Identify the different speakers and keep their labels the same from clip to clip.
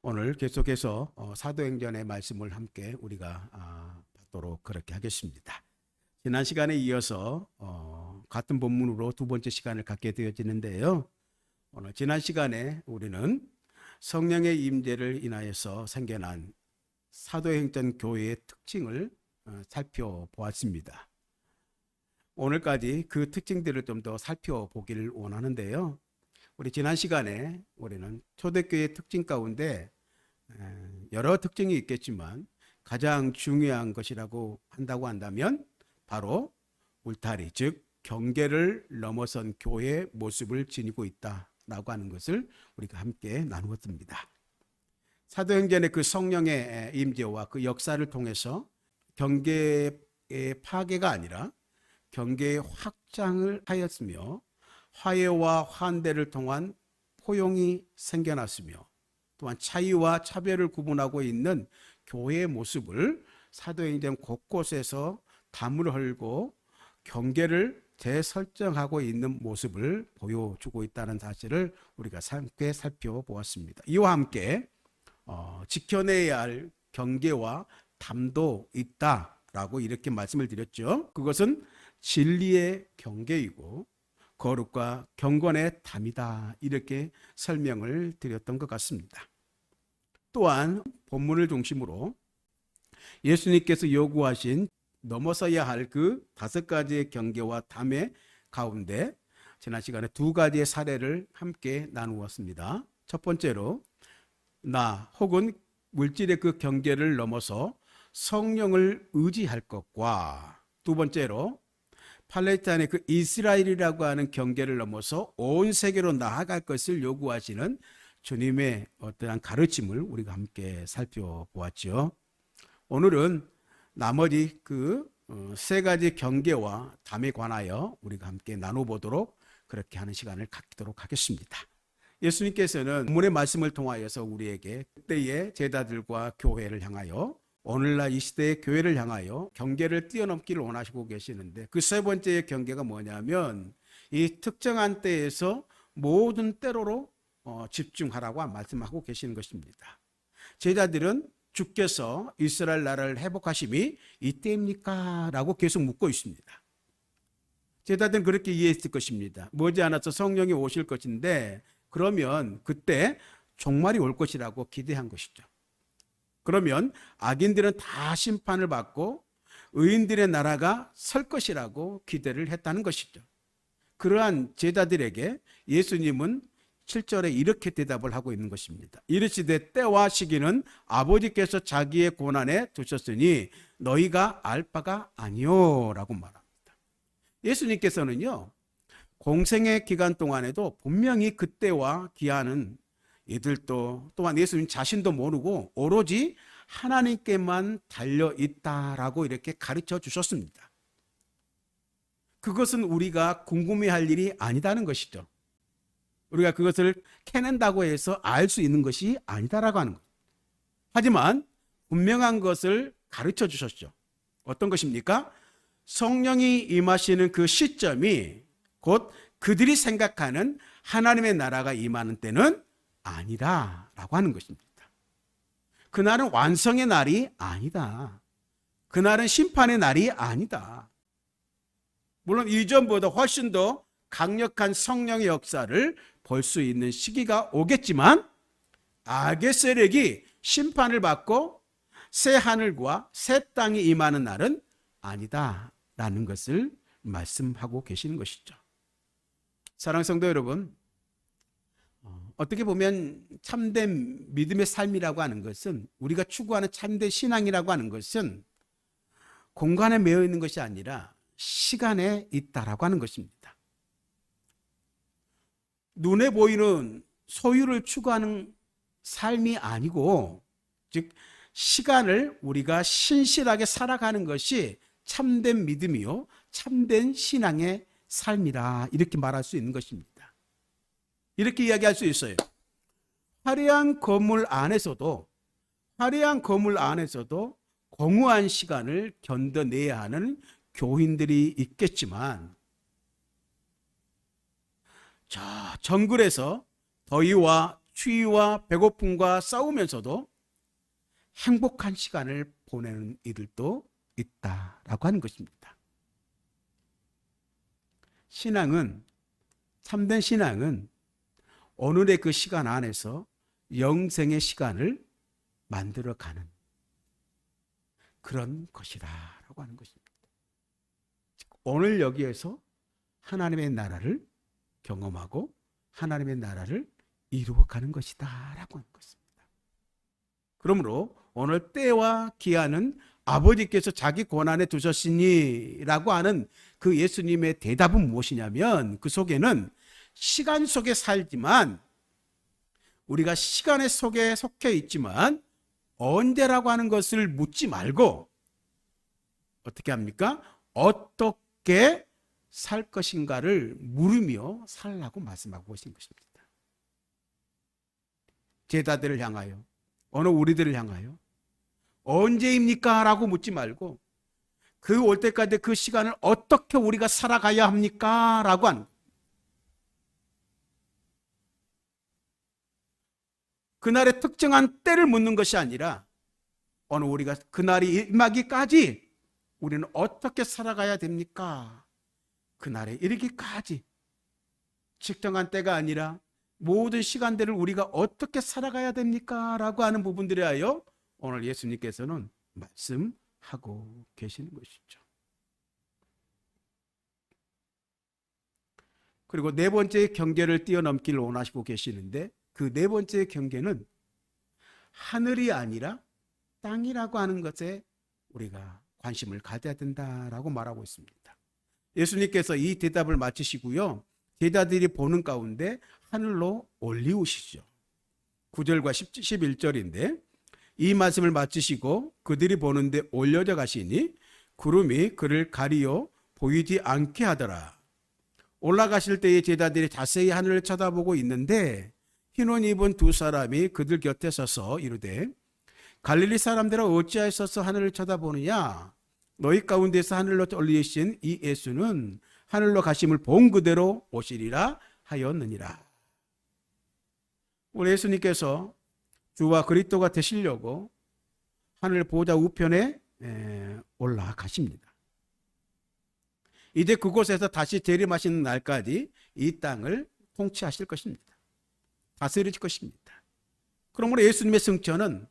Speaker 1: 오늘 계속해서 사도행전의 말씀을 함께 우리가 받도록 그렇게 하겠습니다. 지난 시간에 이어서 같은 본문으로 두 번째 시간을 갖게 되어지는데요. 오늘 지난 시간에 우리는 성령의 임재를 인하여서 생겨난 사도행전 교회의 특징을 살펴보았습니다. 오늘까지 그 특징들을 좀 더 살펴보기를 원하는데요. 우리 지난 시간에 우리는 초대교회의 특징 가운데 여러 특징이 있겠지만 가장 중요한 것이라고 한다면 바로 울타리, 즉 경계를 넘어선 교회의 모습을 지니고 있다라고 하는 것을 우리가 함께 나누었습니다. 사도행전의 그 성령의 임재와 그 역사를 통해서 경계의 파괴가 아니라 경계의 확장을 하였으며 화해와 환대를 통한 포용이 생겨났으며 또한 차이와 차별을 구분하고 있는 교회의 모습을 사도행전 곳곳에서 담을 헐고 경계를 재설정하고 있는 모습을 보여주고 있다는 사실을 우리가 함께 살펴보았습니다. 이와 함께 지켜내야 할 경계와 담도 있다라고 이렇게 말씀을 드렸죠. 그것은 진리의 경계이고 거룩과 경건의 담이다, 이렇게 설명을 드렸던 것 같습니다. 또한 본문을 중심으로 예수님께서 요구하신 넘어서야 할 그 5가지의 경계와 담의 가운데 지난 시간에 2가지의 사례를 함께 나누었습니다. 첫 번째로 나 혹은 물질의 그 경계를 넘어서 성령을 의지할 것과, 두 번째로 팔레스타인의 그 이스라엘이라고 하는 경계를 넘어서 온 세계로 나아갈 것을 요구하시는 주님의 어떠한 가르침을 우리가 함께 살펴보았죠. 오늘은 나머지 그 3가지 경계와 담에 관하여 우리가 함께 나눠보도록 그렇게 하는 시간을 갖도록 하겠습니다. 예수님께서는 본문의 말씀을 통하여서 우리에게 그때의 제자들과 교회를 향하여, 오늘날 이 시대의 교회를 향하여 경계를 뛰어넘기를 원하시고 계시는데, 그 3번째의 경계가 뭐냐면 이 특정한 때에서 모든 때로로 집중하라고 말씀하고 계시는 것입니다. 제자들은 주께서 이스라엘 나라를 회복하심이 이때입니까? 라고 계속 묻고 있습니다. 제자들은 그렇게 이해했을 것입니다. 머지않아서 성령이 오실 것인데 그러면 그때 종말이 올 것이라고 기대한 것이죠. 그러면 악인들은 다 심판을 받고 의인들의 나라가 설 것이라고 기대를 했다는 것이죠. 그러한 제자들에게 예수님은 7절에 이렇게 대답을 하고 있는 것입니다. 이르시되 때와 시기는 아버지께서 자기의 권한에 두셨으니 너희가 알 바가 아니요 라고 말합니다. 예수님께서는요, 공생의 기간 동안에도 분명히 그때와 기한은 이들도 또한 예수님 자신도 모르고 오로지 하나님께만 달려있다라고 이렇게 가르쳐 주셨습니다. 그것은 우리가 궁금해할 일이 아니다는 것이죠. 우리가 그것을 캐낸다고 해서 알 수 있는 것이 아니다라고 하는 것. 하지만 분명한 것을 가르쳐 주셨죠. 어떤 것입니까? 성령이 임하시는 그 시점이 곧 그들이 생각하는 하나님의 나라가 임하는 때는 아니다라고 하는 것입니다. 그날은 완성의 날이 아니다. 그날은 심판의 날이 아니다. 물론 이전보다 훨씬 더 강력한 성령의 역사를 볼 수 있는 시기가 오겠지만 악의 세력이 심판을 받고 새 하늘과 새 땅이 임하는 날은 아니다라는 것을 말씀하고 계시는 것이죠. 사랑하는 성도 여러분, 어떻게 보면 참된 믿음의 삶이라고 하는 것은, 우리가 추구하는 참된 신앙이라고 하는 것은 공간에 매여 있는 것이 아니라 시간에 있다라고 하는 것입니다. 눈에 보이는 소유를 추구하는 삶이 아니고, 즉 시간을 우리가 신실하게 살아가는 것이 참된 믿음이요 참된 신앙의 삶이라, 이렇게 말할 수 있는 것입니다. 이렇게 이야기할 수 있어요. 화려한 건물 안에서도 공허한 시간을 견뎌내야 하는 교인들이 있겠지만, 저 정글에서 더위와 추위와 배고픔과 싸우면서도 행복한 시간을 보내는 이들도 있다라고 하는 것입니다. 신앙은, 참된 신앙은 오늘의 그 시간 안에서 영생의 시간을 만들어가는 그런 것이다라고 하는 것입니다. 오늘 여기에서 하나님의 나라를 경험하고 하나님의 나라를 이루어가는 것이다라고 하는 것입니다. 그러므로 오늘 때와 기한은 아버지께서 자기 권한에 두셨으니라고 하는 그 예수님의 대답은 무엇이냐면, 그 속에는 시간 속에 살지만, 우리가 시간의 속에 속해 있지만 언제라고 하는 것을 묻지 말고 어떻게 합니까? 어떻게 살 것인가를 물으며 살라고 말씀하고 계신 것입니다. 제자들을 향하여, 오늘 우리들을 향하여 언제입니까? 라고 묻지 말고 그 올 때까지 그 시간을 어떻게 우리가 살아가야 합니까? 라고 하는, 그날의 특정한 때를 묻는 것이 아니라 오늘 우리가 그날이 임하기까지 우리는 어떻게 살아가야 됩니까? 그날에 이르기까지 특정한 때가 아니라 모든 시간들을 우리가 어떻게 살아가야 됩니까? 라고 하는 부분들에 하여 오늘 예수님께서는 말씀하고 계시는 것이죠. 그리고 네 번째 경계를 뛰어넘기를 원하시고 계시는데, 그 네 번째 경계는 하늘이 아니라 땅이라고 하는 것에 우리가 관심을 가져야 된다라고 말하고 있습니다. 예수님께서 이 대답을 마치시고요, 제자들이 보는 가운데 하늘로 올리우시죠. 9절과 11절인데, 이 말씀을 마치시고 그들이 보는데 올려져 가시니 구름이 그를 가리어 보이지 않게 하더라. 올라가실 때에 제자들이 자세히 하늘을 쳐다보고 있는데 흰옷 입은 두 사람이 그들 곁에 서서 이르되, 갈릴리 사람들아 어찌하여서 하늘을 쳐다보느냐? 너희 가운데서 하늘로 올리신 이 예수는 하늘로 가심을 본 그대로 오시리라 하였느니라. 우리 예수님께서 주와 그리스도가 되시려고 하늘 보좌 우편에 올라가십니다. 이제 그곳에서 다시 재림하시는 날까지 이 땅을 통치하실 것입니다. 다스릴 것입니다. 그러므로 예수님의 승천은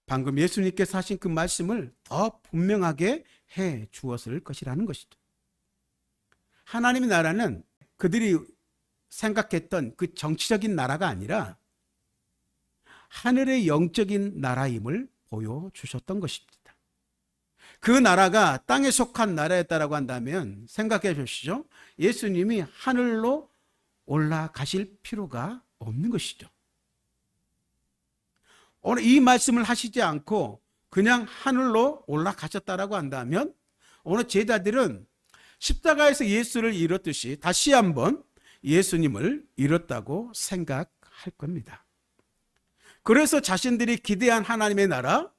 Speaker 1: 방금 예수님께서 하신 그 말씀을 더 분명하게 해 주었을 것이라는 것이죠. 하나님의 나라는 그들이 생각했던 그 정치적인 나라가 아니라 하늘의 영적인 나라임을 보여주셨던 것입니다. 그 나라가 땅에 속한 나라였다라고 한다면 생각해 보시죠. 예수님이 하늘로 올라가실 필요가 없는 것이죠. 오늘 이 말씀을 하시지 않고 그냥 하늘로 올라가셨다라고 한다면 오늘 제자들은 십자가에서 예수를 잃었듯이 다시 한번 예수님을 잃었다고 생각할 겁니다. 그래서 자신들이 기대한 하나님의 나라,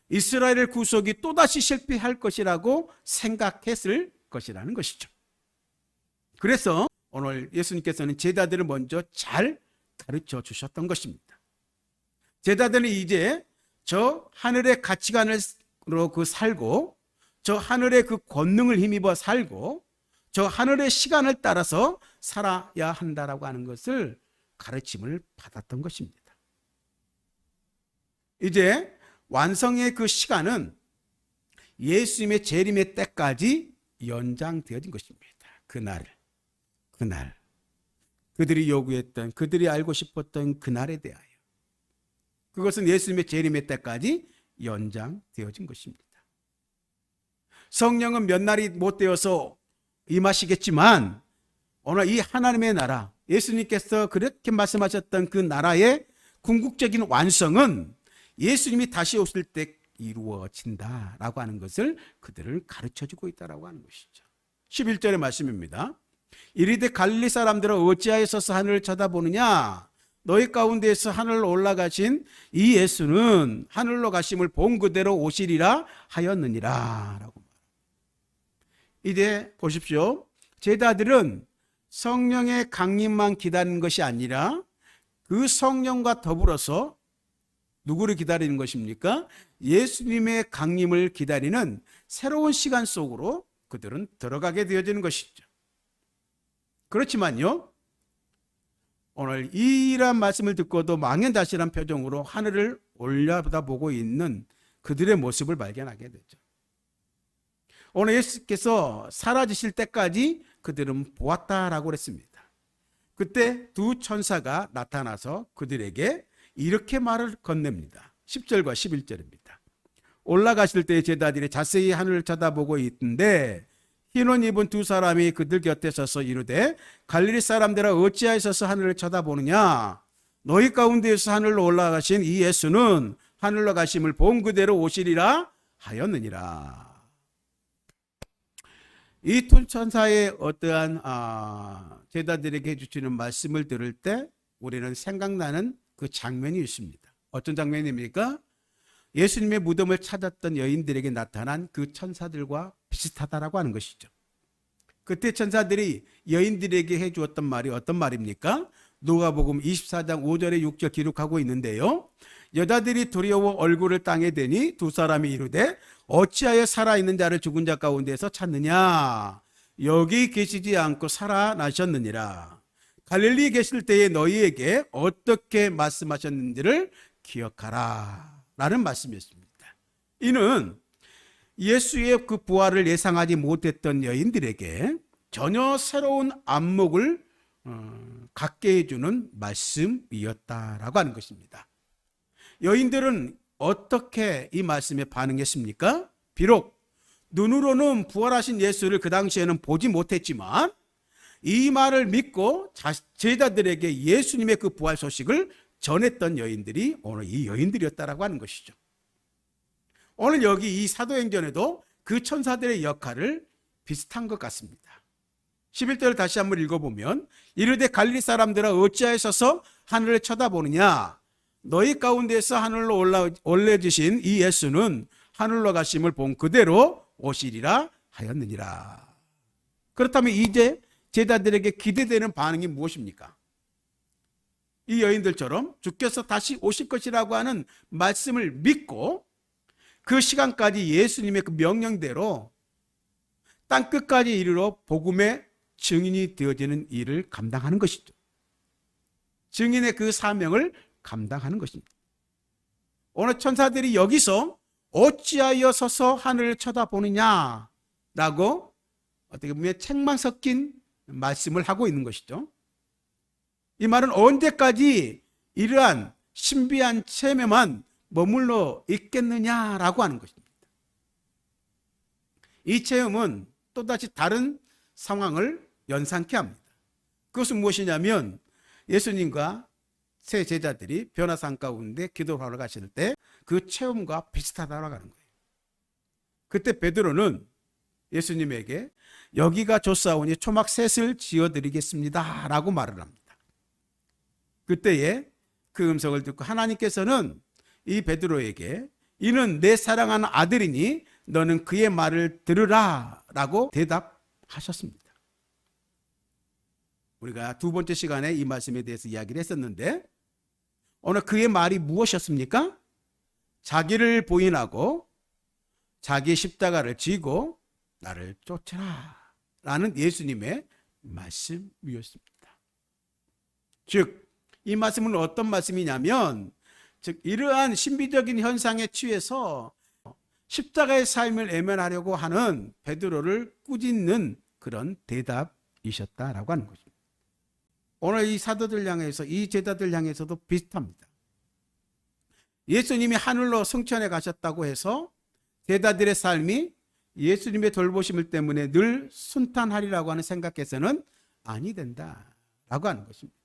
Speaker 1: 이스라엘의 구속이 또다시 실패할 것이라고 생각했을 것이라는 것이죠. 그래서 오늘 예수님께서는 제자들을 먼저 잘 가르쳐 주셨던 것입니다. 제자들은 이제 저 하늘의 가치관으로 살고, 저 하늘의 그 권능을 힘입어 살고, 저 하늘의 시간을 따라서 살아야 한다라고 하는 것을 가르침을 받았던 것입니다. 이제 완성의 그 시간은 예수님의 재림의 때까지 연장되어진 것입니다. 그날 그들이 요구했던, 그들이 알고 싶었던 그날에 대하여 그것은 예수님의 재림의 때까지 연장되어진 것입니다. 성령은 몇 날이 못 되어서 임하시겠지만 오늘 이 하나님의 나라, 예수님께서 그렇게 말씀하셨던 그 나라의 궁극적인 완성은 예수님이 다시 오실 때 이루어진다라고 하는 것을 그들을 가르쳐주고 있다라고 하는 것이죠. 11절의 말씀입니다. 이르되 갈릴리 사람들은 어찌하여서 하늘을 쳐다보느냐? 너희 가운데에서 하늘로 올라가신 이 예수는 하늘로 가심을 본 그대로 오시리라 하였느니라 라고. 이제 보십시오. 제자들은 성령의 강림만 기다리는 것이 아니라 그 성령과 더불어서 누구를 기다리는 것입니까? 예수님의 강림을 기다리는 새로운 시간 속으로 그들은 들어가게 되어지는 것이죠. 그렇지만요, 오늘 이러한 말씀을 듣고도 망연자실한 표정으로 하늘을 올려다보고 있는 그들의 모습을 발견하게 되죠. 오늘 예수께서 사라지실 때까지 그들은 보았다라고 그랬습니다. 그때 두 천사가 나타나서 그들에게 이렇게 말을 건넵니다. 10절과 11절입니다. 올라가실 때 제자들이 자세히 하늘을 쳐다보고 있는데 흰 옷 입은 두 사람이 그들 곁에 서서 이르되 갈릴리 사람들아 어찌하여서 하늘을 쳐다보느냐? 너희 가운데에서 하늘로 올라가신 이 예수는 하늘로 가심을 본 그대로 오시리라 하였느니라. 이 두 천사의 어떠한 제자들에게 해주시는 말씀을 들을 때 우리는 생각나는 그 장면이 있습니다. 어떤 장면입니까? 예수님의 무덤을 찾았던 여인들에게 나타난 그 천사들과 비슷하다라고 하는 것이죠. 그때 천사들이 여인들에게 해주었던 말이 어떤 말입니까? 누가복음 24장 5절에 6절 기록하고 있는데요. 여자들이 두려워 얼굴을 땅에 대니 두 사람이 이르되 어찌하여 살아있는 자를 죽은 자 가운데서 찾느냐? 여기 계시지 않고 살아나셨느니라. 갈릴리에 계실 때에 너희에게 어떻게 말씀하셨는지를 기억하라 라는 말씀이었습니다. 이는 예수의 그 부활을 예상하지 못했던 여인들에게 전혀 새로운 안목을 갖게 해주는 말씀이었다라고 하는 것입니다. 여인들은 어떻게 이 말씀에 반응했습니까? 비록 눈으로는 부활하신 예수를 그 당시에는 보지 못했지만 이 말을 믿고 제자들에게 예수님의 그 부활 소식을 전했던 여인들이 오늘 이 여인들이었다라고 하는 것이죠. 오늘 여기 이 사도행전에도 그 천사들의 역할을 비슷한 것 같습니다. 11절을 다시 한번 읽어보면 이르되 갈릴리 사람들아 어찌하여서 하늘을 쳐다보느냐? 너희 가운데서 하늘로 올려지신 이 예수는 하늘로 가심을 본 그대로 오시리라 하였느니라. 그렇다면 이제 제자들에게 기대되는 반응이 무엇입니까? 이 여인들처럼 주께서 다시 오실 것이라고 하는 말씀을 믿고 그 시간까지 예수님의 그 명령대로 땅끝까지 이르러 복음의 증인이 되어지는 일을 감당하는 것이죠. 증인의 그 사명을 감당하는 것입니다. 오늘 천사들이 여기서 어찌하여 서서 하늘을 쳐다보느냐라고 어떻게 보면 책망 섞인 말씀을 하고 있는 것이죠. 이 말은 언제까지 이러한 신비한 체험에만 머물러 있겠느냐라고 하는 것입니다. 이 체험은 또다시 다른 상황을 연상케 합니다. 그것은 무엇이냐면 예수님과 세 제자들이 변화산 가운데 기도하러 가실 때 그 체험과 비슷하다고 하는 거예요. 그때 베드로는 예수님에게 여기가 좋사오니 초막 셋을 지어드리겠습니다 라고 말을 합니다. 그때에 그 음성을 듣고 하나님께서는 이 베드로에게 이는 내 사랑하는 아들이니 너는 그의 말을 들으라 라고 대답하셨습니다. 우리가 두 번째 시간에 이 말씀에 대해서 이야기를 했었는데 오늘 그의 말이 무엇이었습니까? 자기를 부인하고 자기 십자가를 지고 나를 쫓으라 라는 예수님의 말씀이었습니다. 즉, 이 말씀은 어떤 말씀이냐면 즉 이러한 신비적인 현상에 취해서 십자가의 삶을 외면하려고 하는 베드로를 꾸짖는 그런 대답이셨다라고 하는 것입니다. 오늘 이 사도들 향해서 이 제자들 향해서도 비슷합니다. 예수님이 하늘로 승천해 가셨다고 해서 제자들의 삶이 예수님의 돌보심을 때문에 늘 순탄하리라고 하는 생각해서는 아니 된다라고 하는 것입니다.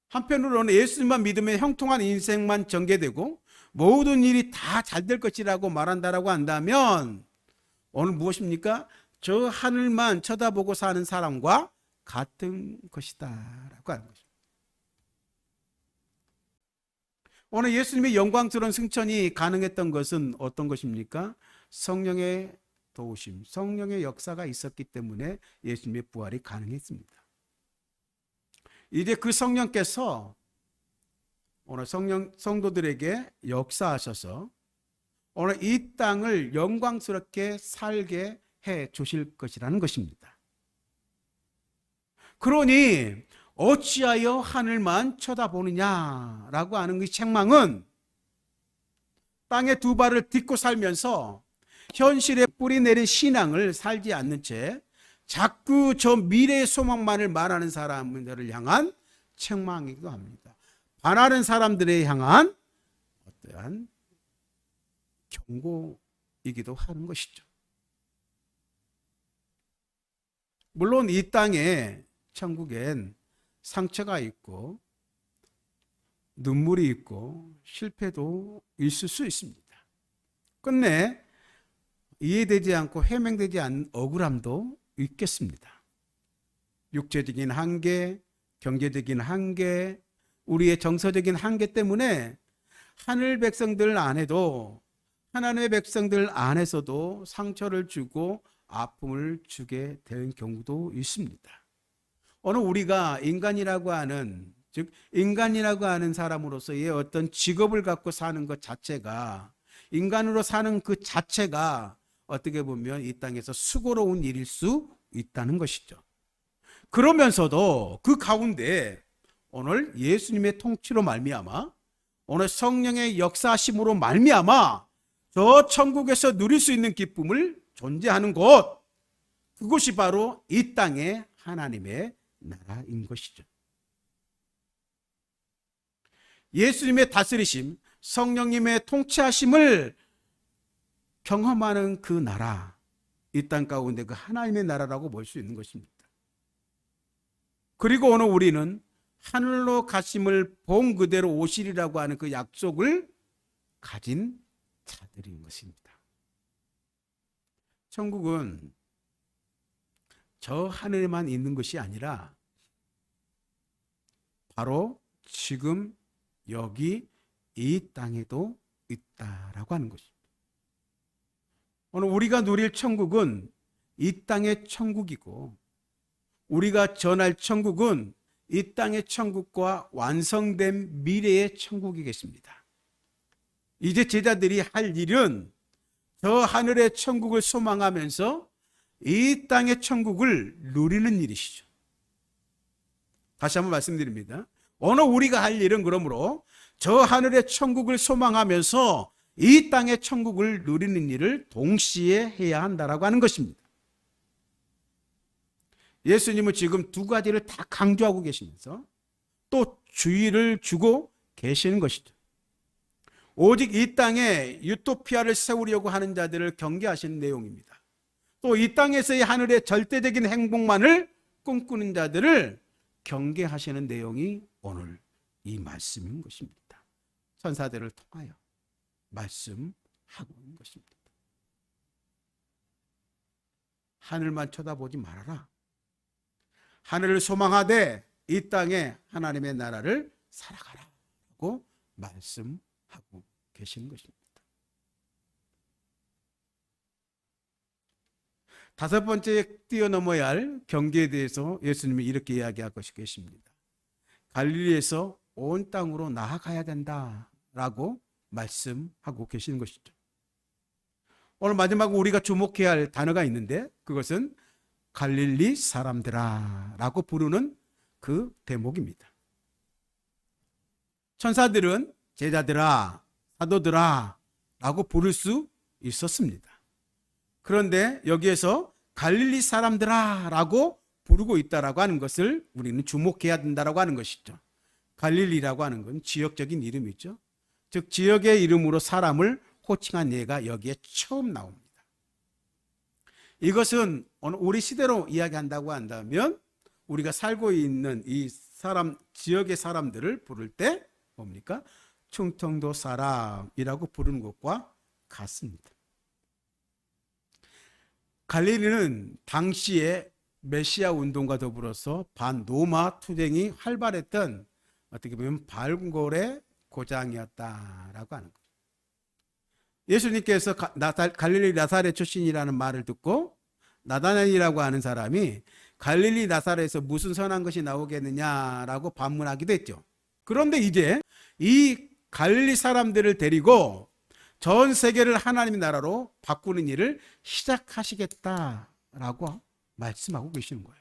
Speaker 1: 한편으로는 예수님만 믿으면 형통한 인생만 전개되고 모든 일이 다 잘 될 것이라고 말한다라고 한다면 오늘 무엇입니까? 저 하늘만 쳐다보고 사는 사람과 같은 것이다라고 하는 것입니다. 오늘 예수님의 영광스러운 승천이 가능했던 것은 어떤 것입니까? 성령의 도우심, 성령의 역사가 있었기 때문에 예수님의 부활이 가능했습니다. 이제 그 성령께서 오늘 성도들에게 역사하셔서 오늘 이 땅을 영광스럽게 살게 해 주실 것이라는 것입니다. 그러니 어찌하여 하늘만 쳐다보느냐라고 하는 그 책망은 땅에 두 발을 딛고 살면서 현실에 뿌리 내린 신앙을 살지 않는 채 자꾸 저 미래의 소망만을 말하는 사람들을 향한 책망이기도 합니다. 반하는 사람들에 향한 어떠한 경고이기도 하는 것이죠. 물론 이 땅에 천국엔 상처가 있고 눈물이 있고 실패도 있을 수 있습니다. 끝내 이해되지 않고 해명되지 않는 억울함도 있겠습니다. 육체적인 한계, 경제적인 한계, 우리의 정서적인 한계 때문에 하늘 백성들 안에도, 하나님의 백성들 안에서도 상처를 주고 아픔을 주게 된 경우도 있습니다. 오늘 우리가 인간이라고 하는, 즉 인간이라고 하는 사람으로서의 어떤 직업을 갖고 사는 것 자체가, 인간으로 사는 그 자체가 어떻게 보면 이 땅에서 수고로운 일일 수 있다는 것이죠. 그러면서도 그 가운데 오늘 예수님의 통치로 말미암아, 오늘 성령의 역사하심으로 말미암아 저 천국에서 누릴 수 있는 기쁨을 존재하는 곳, 그곳이 바로 이 땅의 하나님의 나라인 것이죠. 예수님의 다스리심, 성령님의 통치하심을 경험하는 그 나라, 이 땅 가운데 그 하나님의 나라라고 볼 수 있는 것입니다. 그리고 오늘 우리는 하늘로 가심을 본 그대로 오시리라고 하는 그 약속을 가진 자들인 것입니다. 천국은 저 하늘에만 있는 것이 아니라 바로 지금 여기 이 땅에도 있다라고 하는 것입니다. 오늘 우리가 누릴 천국은 이 땅의 천국이고, 우리가 전할 천국은 이 땅의 천국과 완성된 미래의 천국이겠습니다. 이제 제자들이 할 일은 저 하늘의 천국을 소망하면서 이 땅의 천국을 누리는 일이시죠. 다시 한번 말씀드립니다. 오늘 우리가 할 일은 그러므로 저 하늘의 천국을 소망하면서 이 땅의 천국을 누리는 일을 동시에 해야 한다라고 하는 것입니다. 예수님은 지금 두 가지를 다 강조하고 계시면서 또 주의를 주고 계시는 것이죠. 오직 이 땅에 유토피아를 세우려고 하는 자들을 경계하시는 내용입니다. 또 이 땅에서의 하늘의 절대적인 행복만을 꿈꾸는 자들을 경계하시는 내용이 오늘 이 말씀인 것입니다. 천사들을 통하여 말씀하고 있는 것입니다. 하늘만 쳐다보지 말아라. 하늘을 소망하되 이 땅에 하나님의 나라를 살아가라고 말씀하고 계시는 것입니다. 다섯 번째 뛰어넘어야 할 경계에 대해서 예수님이 이렇게 이야기하고 계십니다. 갈릴리에서 온 땅으로 나아가야 된다라고 말씀하고 계시는 것이죠. 오늘 마지막으로 우리가 주목해야 할 단어가 있는데 그것은 갈릴리 사람들아 라고 부르는 그 대목입니다. 천사들은 제자들아, 사도들아 라고 부를 수 있었습니다. 그런데 여기에서 갈릴리 사람들아 라고 부르고 있다라고 하는 것을 우리는 주목해야 된다라고 하는 것이죠. 갈릴리라고 하는 건 지역적인 이름이죠. 즉 지역의 이름으로 사람을 호칭한 예가 여기에 처음 나옵니다. 이것은 우리 시대로 이야기한다고 한다면 우리가 살고 있는 이 지역의 사람들을 부를 때 뭡니까? 충청도 사람이라고 부르는 것과 같습니다. 갈릴리는 당시에 메시아 운동과 더불어서 반로마 투쟁이 활발했던 어떻게 보면 발굴의 고장이었다라고 하는 거예요. 예수님께서 갈릴리 나사렛 출신이라는 말을 듣고 나다나엘이라고 하는 사람이 갈릴리 나사렛에서 무슨 선한 것이 나오겠느냐라고 반문하기도 했죠. 그런데 이제 이 갈릴리 사람들을 데리고 전 세계를 하나님의 나라로 바꾸는 일을 시작하시겠다라고 말씀하고 계시는 거예요.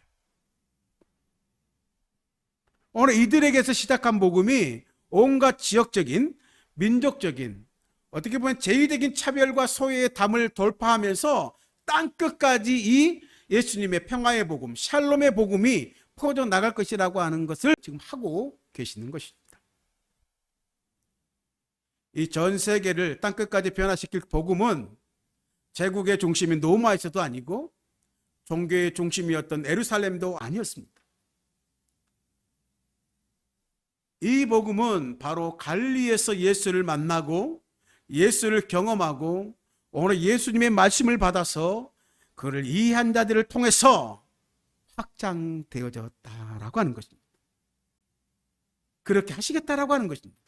Speaker 1: 오늘 이들에게서 시작한 복음이 온갖 지역적인, 민족적인, 어떻게 보면 제의적인 차별과 소외의 담을 돌파하면서 땅끝까지 이 예수님의 평화의 복음, 샬롬의 복음이 퍼져나갈 것이라고 하는 것을 지금 하고 계시는 것입니다. 이 전 세계를 땅끝까지 변화시킬 복음은 제국의 중심인 로마에서도 아니고 종교의 중심이었던 예루살렘도 아니었습니다. 이 복음은 바로 갈릴리에서 예수를 만나고 예수를 경험하고 오늘 예수님의 말씀을 받아서 그를 이해한 자들을 통해서 확장되어졌다라고 하는 것입니다. 그렇게 하시겠다라고 하는 것입니다.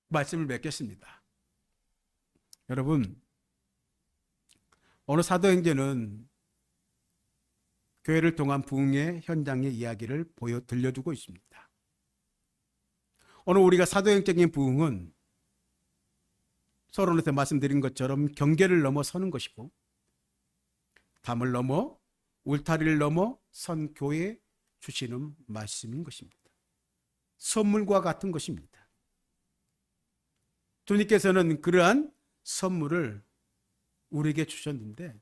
Speaker 1: 말씀을 맺겠습니다. 여러분, 오늘 사도행전은 교회를 통한 부흥의 현장의 이야기를 들려주고 있습니다. 오늘 우리가 사도행적인 부흥은 서론에서 말씀드린 것처럼 경계를 넘어서는 것이고 담을 넘어 울타리를 넘어 선 교회에 주시는 말씀인 것입니다. 선물과 같은 것입니다. 주님께서는 그러한 선물을 우리에게 주셨는데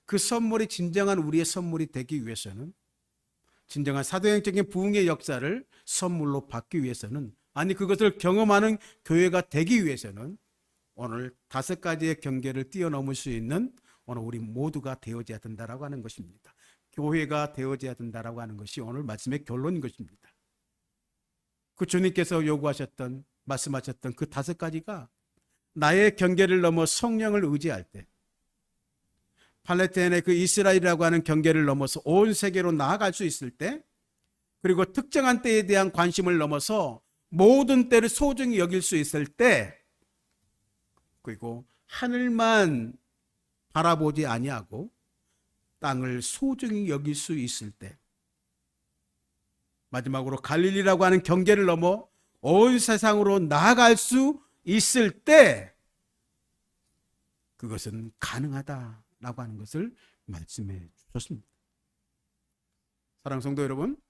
Speaker 1: 그 선물이 진정한 우리의 선물이 되기 위해서는 진정한 사도행적인 부흥의 역사를 선물로 받기 위해서는 아니 그것을 경험하는 교회가 되기 위해서는 오늘 5가지의 경계를 뛰어넘을 수 있는 오늘 우리 모두가 되어져야 된다라고 하는 것입니다. 교회가 되어져야 된다라고 하는 것이 오늘 말씀의 결론인 것입니다. 그 주님께서 요구하셨던 말씀하셨던 그 5가지가 나의 경계를 넘어 성령을 의지할 때 팔레스타인의 그 이스라엘이라고 하는 경계를 넘어서 온 세계로 나아갈 수 있을 때 그리고 특정한 때에 대한 관심을 넘어서 모든 때를 소중히 여길 수 있을 때 그리고 하늘만 바라보지 아니하고 땅을 소중히 여길 수 있을 때 마지막으로 갈릴리라고 하는 경계를 넘어 온 세상으로 나아갈 수 있을 때 그것은 가능하다라고 하는 것을 말씀해 주셨습니다. 사랑하는 성도 여러분,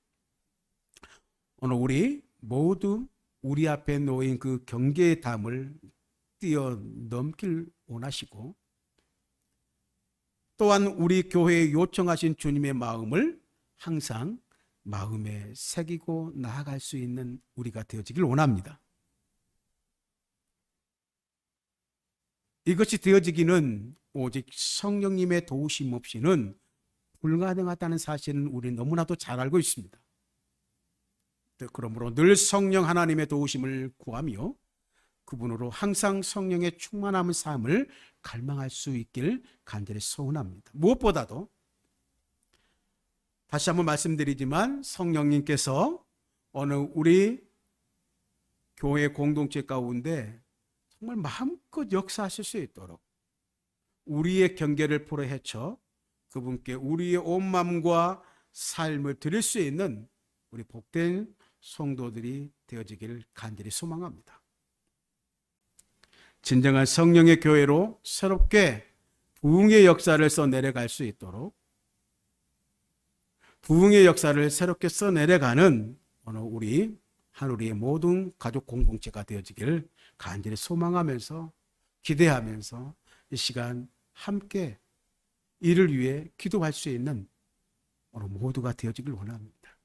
Speaker 1: 오늘 우리 모두 우리 앞에 놓인 그 경계의 담을 뛰어넘길 원하시고 또한 우리 교회에 요청하신 주님의 마음을 항상 마음에 새기고 나아갈 수 있는 우리가 되어지길 원합니다. 이것이 되어지기는 오직 성령님의 도우심 없이는 불가능하다는 사실은 우리 너무나도 잘 알고 있습니다. 그러므로 늘 성령 하나님의 도우심을 구하며 그분으로 항상 성령의 충만함의 삶을 갈망할 수 있길 간절히 소원합니다. 무엇보다도 다시 한번 말씀드리지만 성령님께서 어느 우리 교회 공동체 가운데 정말 마음껏 역사하실 수 있도록 우리의 경계를 포로 헤쳐 그분께 우리의 온 마음과 삶을 드릴 수 있는 우리 복된 성도들이 되어지기를 간절히 소망합니다. 진정한 성령의 교회로 새롭게 부흥의 역사를 써내려갈 수 있도록 부흥의 역사를 새롭게 써내려가는 오늘 우리 하루리의 모든 가족 공동체가 되어지기를 간절히 소망하면서 기대하면서 이 시간 함께 이를 위해 기도할 수 있는 오늘 모두가 되어지길 원합니다.